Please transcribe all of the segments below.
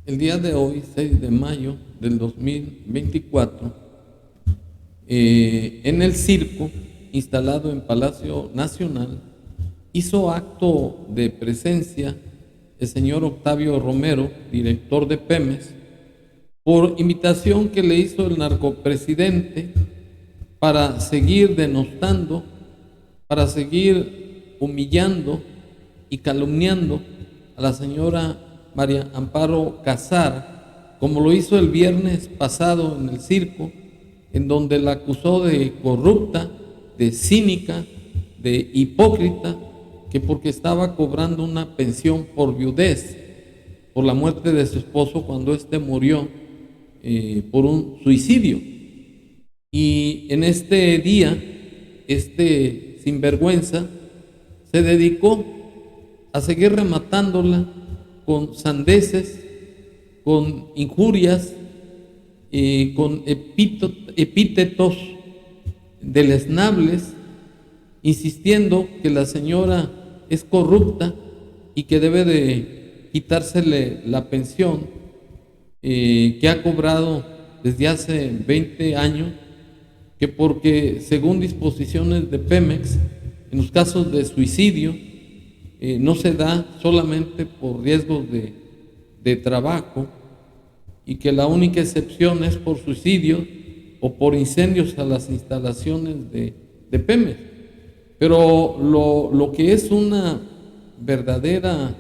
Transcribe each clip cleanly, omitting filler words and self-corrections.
El día de hoy, 6 de mayo del 2024, en el circo instalado en Palacio Nacional, hizo acto de presencia el señor Octavio Romero, director de Pemex, por invitación que le hizo el narcopresidente para seguir denostando, para seguir humillando y calumniando a la señora María Amparo Casar, como lo hizo el viernes pasado en el circo, en donde la acusó de corrupta, de cínica, de hipócrita, que porque estaba cobrando una pensión por viudez, por la muerte de su esposo cuando éste murió por un suicidio. Y en este día, este sinvergüenza se dedicó a seguir rematándola con sandeces, con injurias, con epítetos deleznables, insistiendo que la señora es corrupta y que debe de quitársele la pensión que ha cobrado desde hace 20 años, que porque según disposiciones de Pemex, en los casos de suicidio, no se da solamente por riesgos de trabajo, y que la única excepción es por suicidio o por incendios a las instalaciones de Pemex. Pero lo que es una verdadera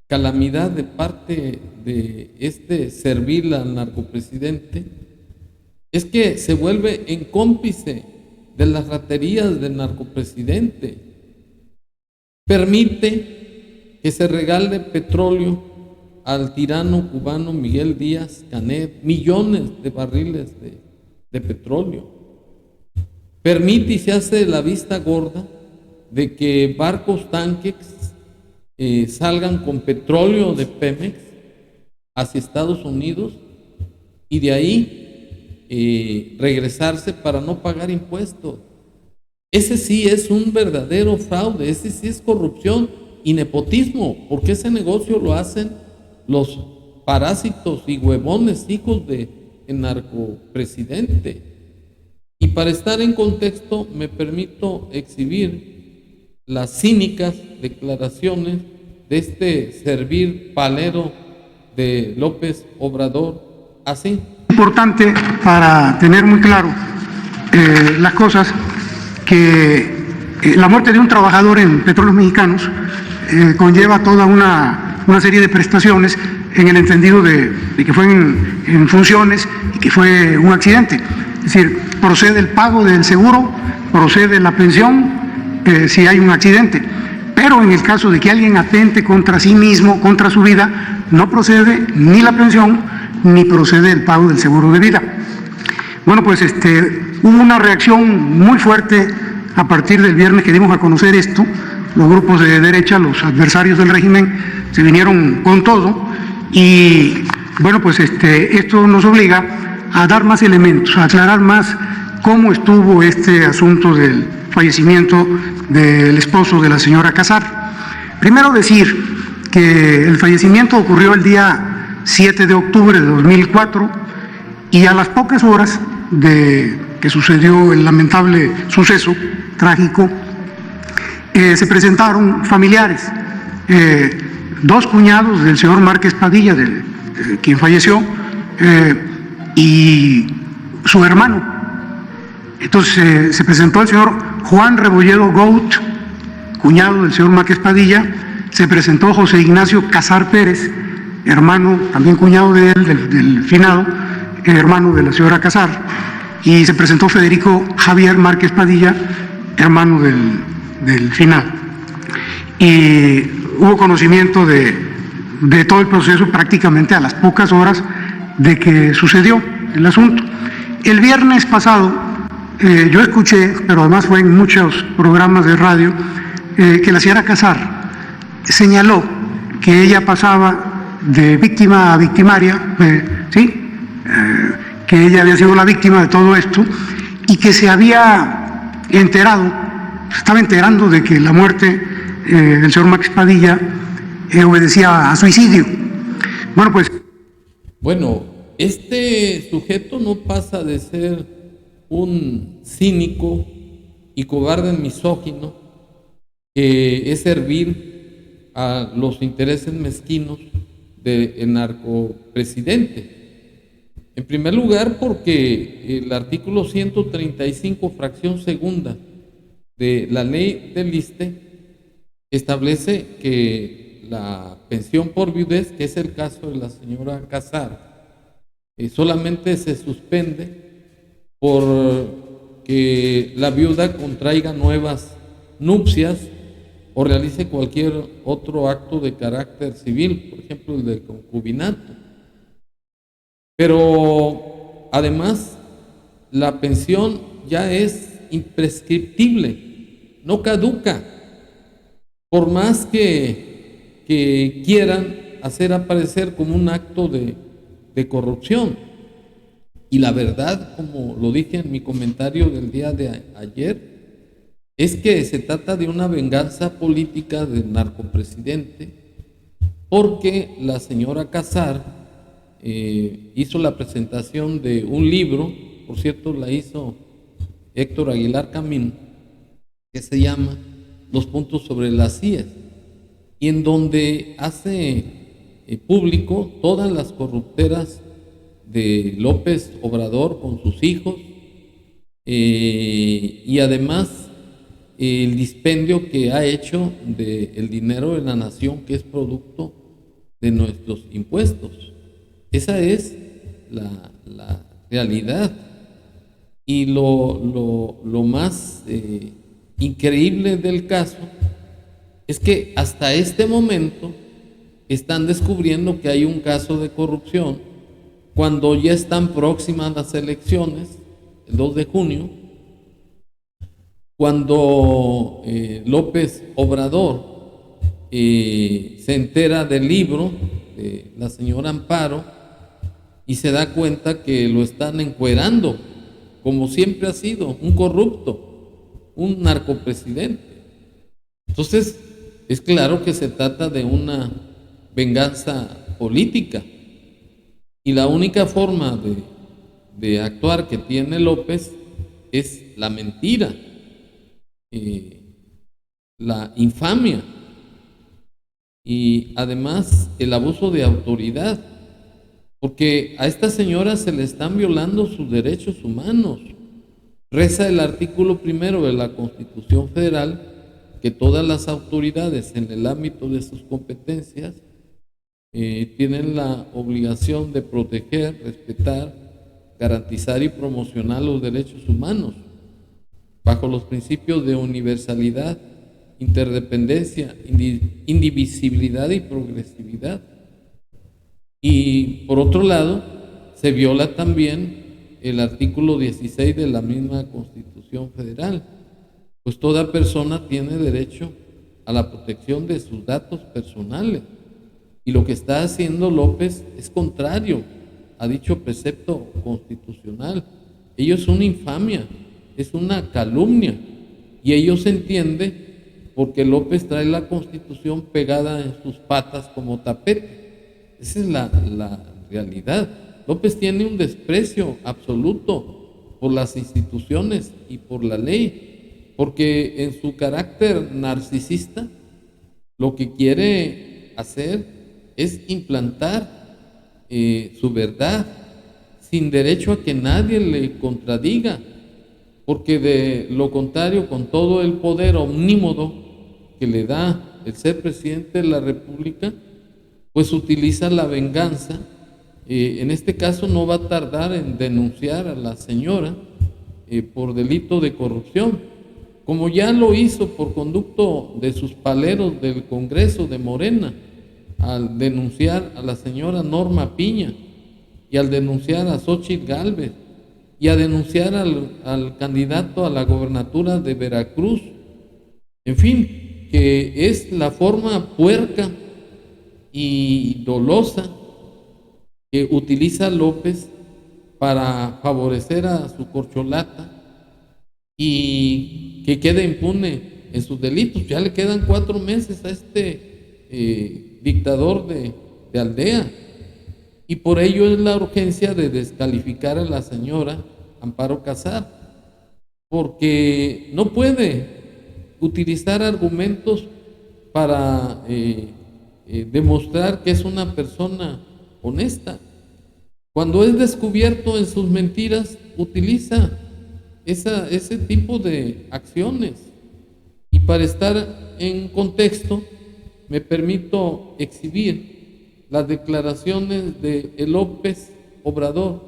calamidad de parte de este servil al narcopresidente es que se vuelve en cómplice de las raterías del narcopresidente. Permite que se regale petróleo al tirano cubano Miguel Díaz-Canet, millones de barriles de petróleo. Permite y se hace la vista gorda de que barcos tanques salgan con petróleo de Pemex hacia Estados Unidos y de ahí regresarse para no pagar impuestos. Ese sí es un verdadero fraude, ese sí es corrupción y nepotismo, porque ese negocio lo hacen los parásitos y huevones hijos del narcopresidente. Y para estar en contexto me permito exhibir las cínicas declaraciones de este servil palero de López Obrador, así. Importante para tener muy claro las cosas, que la muerte de un trabajador en Petróleos Mexicanos conlleva toda una serie de prestaciones en el entendido de que fue en funciones y que fue un accidente. Es decir, procede el pago del seguro, procede la pensión si hay un accidente. Pero en el caso de que alguien atente contra sí mismo, contra su vida, no procede ni la pensión ni procede el pago del seguro de vida. Bueno, pues hubo una reacción muy fuerte a partir del viernes que dimos a conocer esto. Los grupos de derecha, los adversarios del régimen, se vinieron con todo y bueno, pues esto nos obliga a dar más elementos, a aclarar más cómo estuvo este asunto del fallecimiento del esposo de la señora Casar. Primero decir que el fallecimiento ocurrió el día 7 de octubre de 2004 y a las pocas horas de que sucedió el lamentable suceso trágico, se presentaron familiares, dos cuñados del señor Márquez Padilla, de quien falleció, y su hermano. Entonces se presentó el señor Juan Rebolledo Gout, cuñado del señor Márquez Padilla, se presentó José Ignacio Casar Pérez, hermano, también cuñado de él, del finado, hermano de la señora Casar, y se presentó Federico Javier Márquez Padilla, hermano del finado. Y hubo conocimiento de todo el proceso prácticamente a las pocas horas de que sucedió el asunto. El viernes pasado yo escuché, pero además fue en muchos programas de radio, que la señora Casar señaló que ella pasaba de víctima a victimaria, que ella había sido la víctima de todo esto y que se había enterado, se estaba enterando de que la muerte del señor Márquez Padilla obedecía a suicidio. Bueno, pues Bueno, este sujeto no pasa de ser un cínico y cobarde misógino que es servir a los intereses mezquinos del narcopresidente. En primer lugar, porque el artículo 135, fracción segunda de la ley del ISSSTE establece que la pensión por viudez, que es el caso de la señora Casar, solamente se suspende por que la viuda contraiga nuevas nupcias o realice cualquier otro acto de carácter civil, por ejemplo el de concubinato. Pero además la pensión ya es imprescriptible, no caduca, por más que quieran hacer aparecer como un acto de corrupción. Y la verdad, como lo dije en mi comentario del día de ayer, es que se trata de una venganza política del narcopresidente, porque la señora Casar hizo la presentación de un libro, por cierto la hizo Héctor Aguilar Camín, que se llama Los puntos sobre las IES, y en donde hace público todas las corrupteras de López Obrador con sus hijos, y además el dispendio que ha hecho del dinero de la nación, que es producto de nuestros impuestos. Esa es la realidad. Y lo más increíble del caso es que hasta este momento están descubriendo que hay un caso de corrupción cuando ya están próximas las elecciones, el 2 de junio, cuando López Obrador se entera del libro de la señora Amparo y se da cuenta que lo están encuerando, como siempre ha sido, un corrupto, un narcopresidente. Entonces, es claro que se trata de una venganza política. Y la única forma de actuar que tiene López es la mentira, la infamia y además el abuso de autoridad, porque a esta señora se le están violando sus derechos humanos. Reza el artículo 1 de la Constitución Federal que todas las autoridades en el ámbito de sus competencias tienen la obligación de proteger, respetar, garantizar y promocionar los derechos humanos bajo los principios de universalidad, interdependencia, indivisibilidad y progresividad. Y por otro lado, se viola también el artículo 16 de la misma Constitución Federal, pues toda persona tiene derecho a la protección de sus datos personales. Y lo que está haciendo López es contrario a dicho precepto constitucional. Ello es una infamia, es una calumnia, y ello se entiende porque López trae la Constitución pegada en sus patas como tapete. Esa es la realidad. López tiene un desprecio absoluto por las instituciones y por la ley, porque en su carácter narcisista lo que quiere hacer es implantar su verdad sin derecho a que nadie le contradiga, porque de lo contrario, con todo el poder omnímodo que le da el ser presidente de la República, pues utiliza la venganza. En este caso no va a tardar en denunciar a la señora por delito de corrupción, como ya lo hizo por conducto de sus paleros del Congreso de Morena, al denunciar a la señora Norma Piña, y al denunciar a Xóchitl Gálvez, y a denunciar al candidato a la gobernatura de Veracruz. En fin, que es la forma puerca y dolosa que utiliza López para favorecer a su corcholata y que quede impune en sus delitos. Ya le quedan 4 meses a este dictador de aldea. Y por ello es la urgencia de descalificar a la señora Amparo Casar, porque no puede utilizar argumentos para demostrar que es una persona honesta. Cuando es descubierto en sus mentiras, utiliza ese tipo de acciones. Y para estar en contexto, me permito exhibir las declaraciones de López Obrador,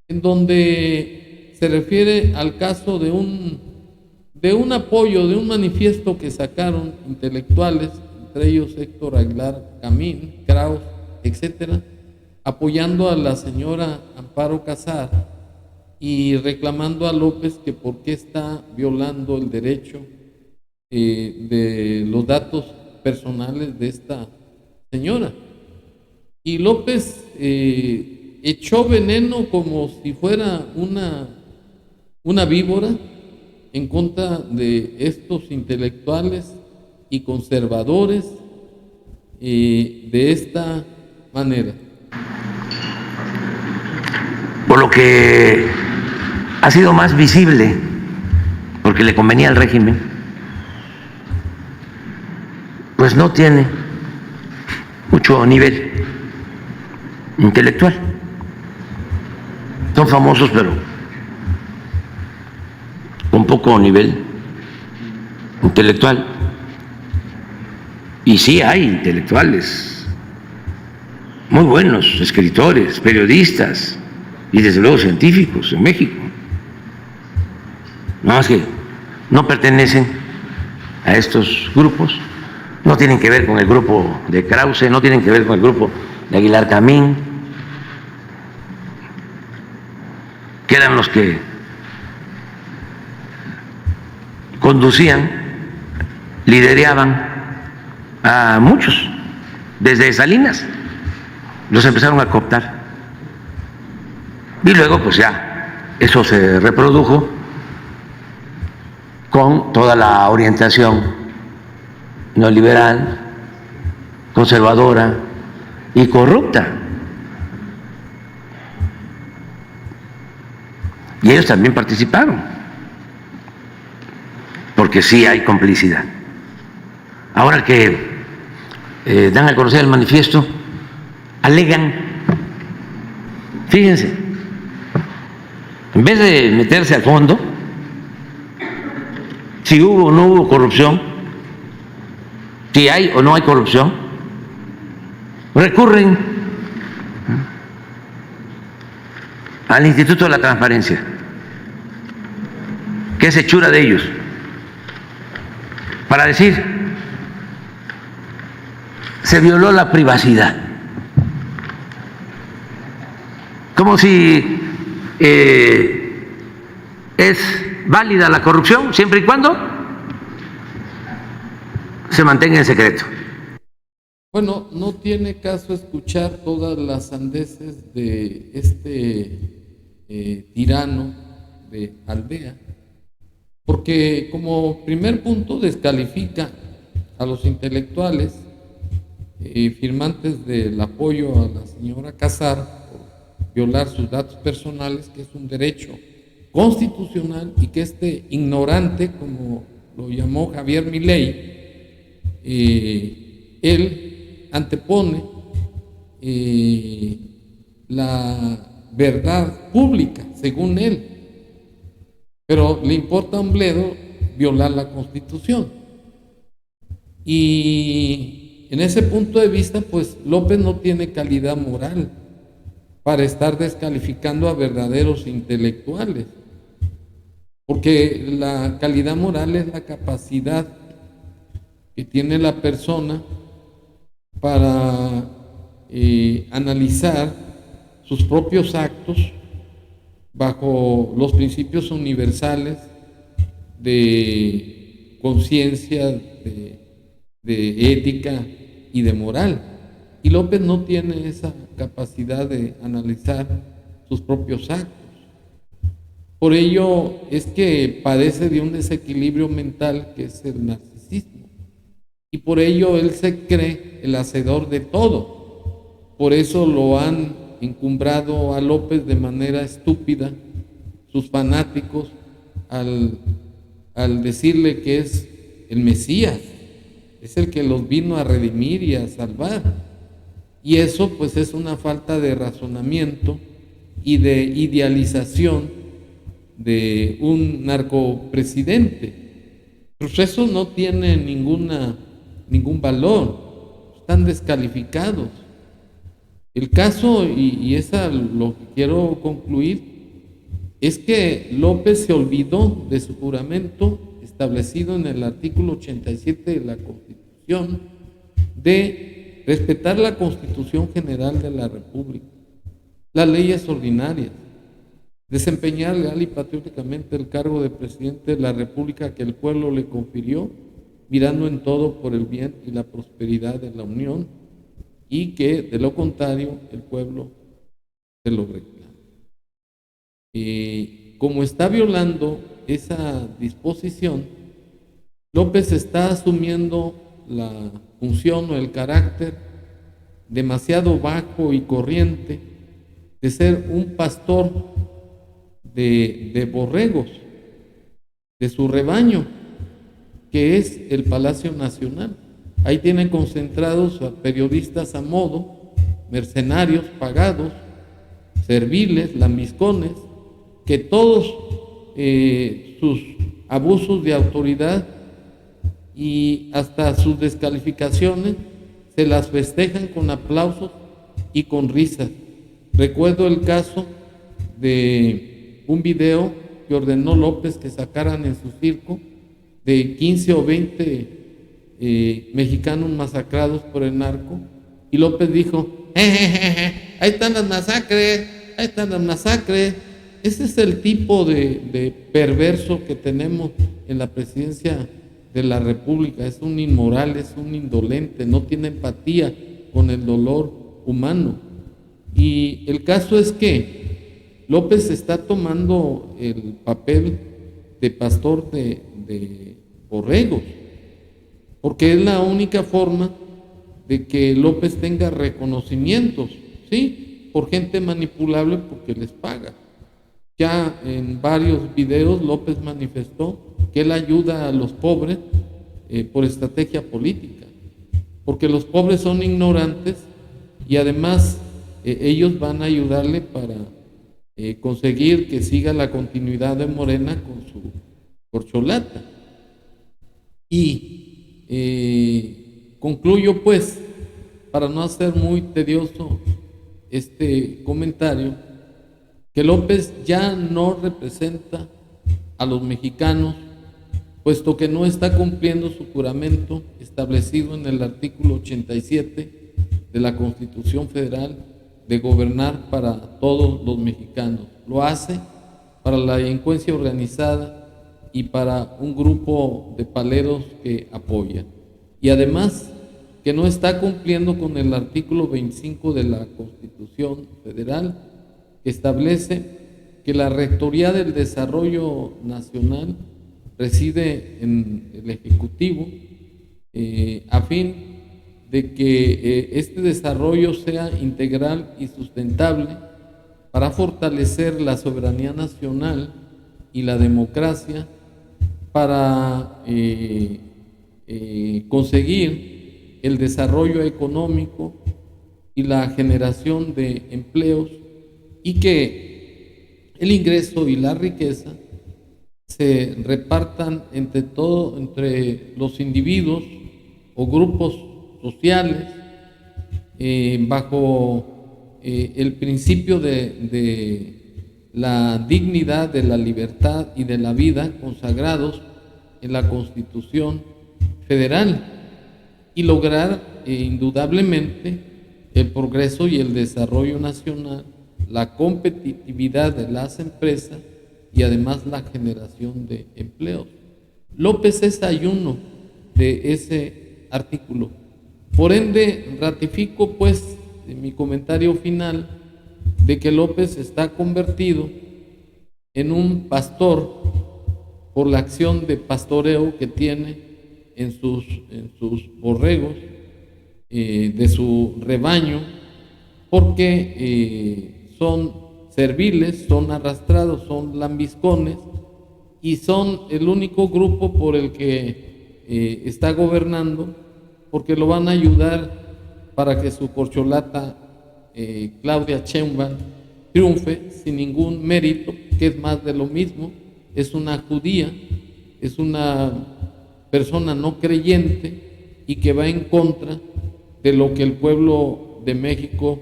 en donde se refiere al caso de un apoyo, de un manifiesto que sacaron intelectuales, entre ellos Héctor Aguilar Camín, Kraus, etcétera, apoyando a la señora Amparo Casar y reclamando a López que por qué está violando el derecho de los datos personales de esta señora. Y López echó veneno como si fuera una víbora en contra de estos intelectuales y conservadores de esta manera. Por lo que ha sido más visible, porque le convenía al régimen, pues no tiene mucho nivel intelectual. Son famosos, pero con poco nivel intelectual. Y sí hay intelectuales muy buenos, escritores, periodistas y desde luego científicos en México. Nada más que no pertenecen a estos grupos, no tienen que ver con el grupo de Krause, no tienen que ver con el grupo de Aguilar Camín, que eran los que conducían, lideraban a muchos desde Salinas, los empezaron a cooptar. Y luego pues ya eso se reprodujo con toda la orientación neoliberal, conservadora y corrupta. Y ellos también participaron, porque sí hay complicidad. Ahora que dan a conocer el manifiesto, alegan, fíjense, en vez de meterse al fondo, si hubo o no hubo corrupción, si hay o no hay corrupción, recurren al Instituto de la Transparencia, que es hechura de ellos, para decir, se violó la privacidad. Como si es válida la corrupción siempre y cuando se mantenga en secreto. Bueno, no tiene caso escuchar todas las sandeces de este tirano de Aldea, porque como primer punto descalifica a los intelectuales firmantes del apoyo a la señora Casar por violar sus datos personales, que es un derecho constitucional, y que este ignorante, como lo llamó Javier Milei, él antepone la verdad pública, según él, pero le importa a un bledo violar la Constitución. Y en ese punto de vista, pues López no tiene calidad moral para estar descalificando a verdaderos intelectuales, porque la calidad moral es la capacidad que tiene la persona para analizar sus propios actos bajo los principios universales de conciencia, de ética y de moral. Y López no tiene esa capacidad de analizar sus propios actos. Por ello es que padece de un desequilibrio mental, que es el narcisismo. Y por ello él se cree el hacedor de todo. Por eso lo han encumbrado a López de manera estúpida sus fanáticos al decirle que es el Mesías, es el que los vino a redimir y a salvar. Y eso pues es una falta de razonamiento y de idealización de un narcopresidente. Pues eso no tiene ningún valor, están descalificados. El caso, y es a lo que quiero concluir, es que López se olvidó de su juramento establecido en el artículo 87 de la Constitución de respetar la Constitución General de la República, las leyes ordinarias, desempeñar leal y patrióticamente el cargo de presidente de la República que el pueblo le confirió, mirando en todo por el bien y la prosperidad de la Unión, y que de lo contrario el pueblo se lo reclama. Como está violando esa disposición, López está asumiendo la función o el carácter demasiado bajo y corriente de ser un pastor de borregos, de su rebaño, que es el Palacio Nacional. Ahí tienen concentrados a periodistas a modo, mercenarios pagados, serviles, lambiscones, que todos sus abusos de autoridad y hasta sus descalificaciones se las festejan con aplausos y con risas. Recuerdo el caso de un video que ordenó López que sacaran en su circo de 15 o 20 mexicanos masacrados por el narco, y López dijo: ahí están las masacres, ahí están las masacres. Ese es el tipo de perverso que tenemos en la presidencia de la República. Es un inmoral, es un indolente, no tiene empatía con el dolor humano. Y el caso es que López está tomando el papel de pastor de borregos, porque es la única forma de que López tenga reconocimientos, ¿sí? Por gente manipulable, porque les paga. Ya en varios videos López manifestó que él ayuda a los pobres por estrategia política, porque los pobres son ignorantes y además ellos van a ayudarle para conseguir que siga la continuidad de Morena con su corcholata. Y concluyo pues, para no hacer muy tedioso este comentario, que López ya no representa a los mexicanos, puesto que no está cumpliendo su juramento establecido en el artículo 87 de la Constitución Federal de gobernar para todos los mexicanos. Lo hace para la delincuencia organizada y para un grupo de paleros que apoya. Y además que no está cumpliendo con el artículo 25 de la Constitución Federal, que establece que la Rectoría del Desarrollo Nacional reside en el Ejecutivo, a fin de que este desarrollo sea integral y sustentable para fortalecer la soberanía nacional y la democracia, para conseguir el desarrollo económico y la generación de empleos, y que el ingreso y la riqueza se repartan entre los individuos o grupos sociales bajo el principio de la dignidad, de la libertad y de la vida consagrados en la Constitución Federal, y lograr indudablemente el progreso y el desarrollo nacional, la competitividad de las empresas y además la generación de empleos. López es ayuno de ese artículo. Por ende, ratifico pues en mi comentario final de que López está convertido en un pastor por la acción de pastoreo que tiene en sus borregos, de su rebaño, porque son serviles, son arrastrados, son lambiscones y son el único grupo por el que está gobernando, porque lo van a ayudar para que su corcholata Claudia Sheinbaum triunfe sin ningún mérito, que es más de lo mismo. Es una judía, es una persona no creyente y que va en contra de lo que el pueblo de México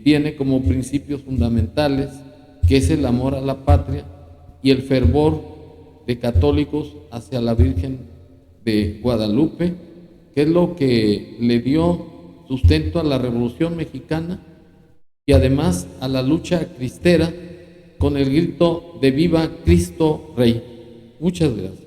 tiene como principios fundamentales, que es el amor a la patria y el fervor de católicos hacia la Virgen de Guadalupe, que es lo que le dio sustento a la Revolución Mexicana y además a la lucha cristera con el grito de Viva Cristo Rey. Muchas gracias.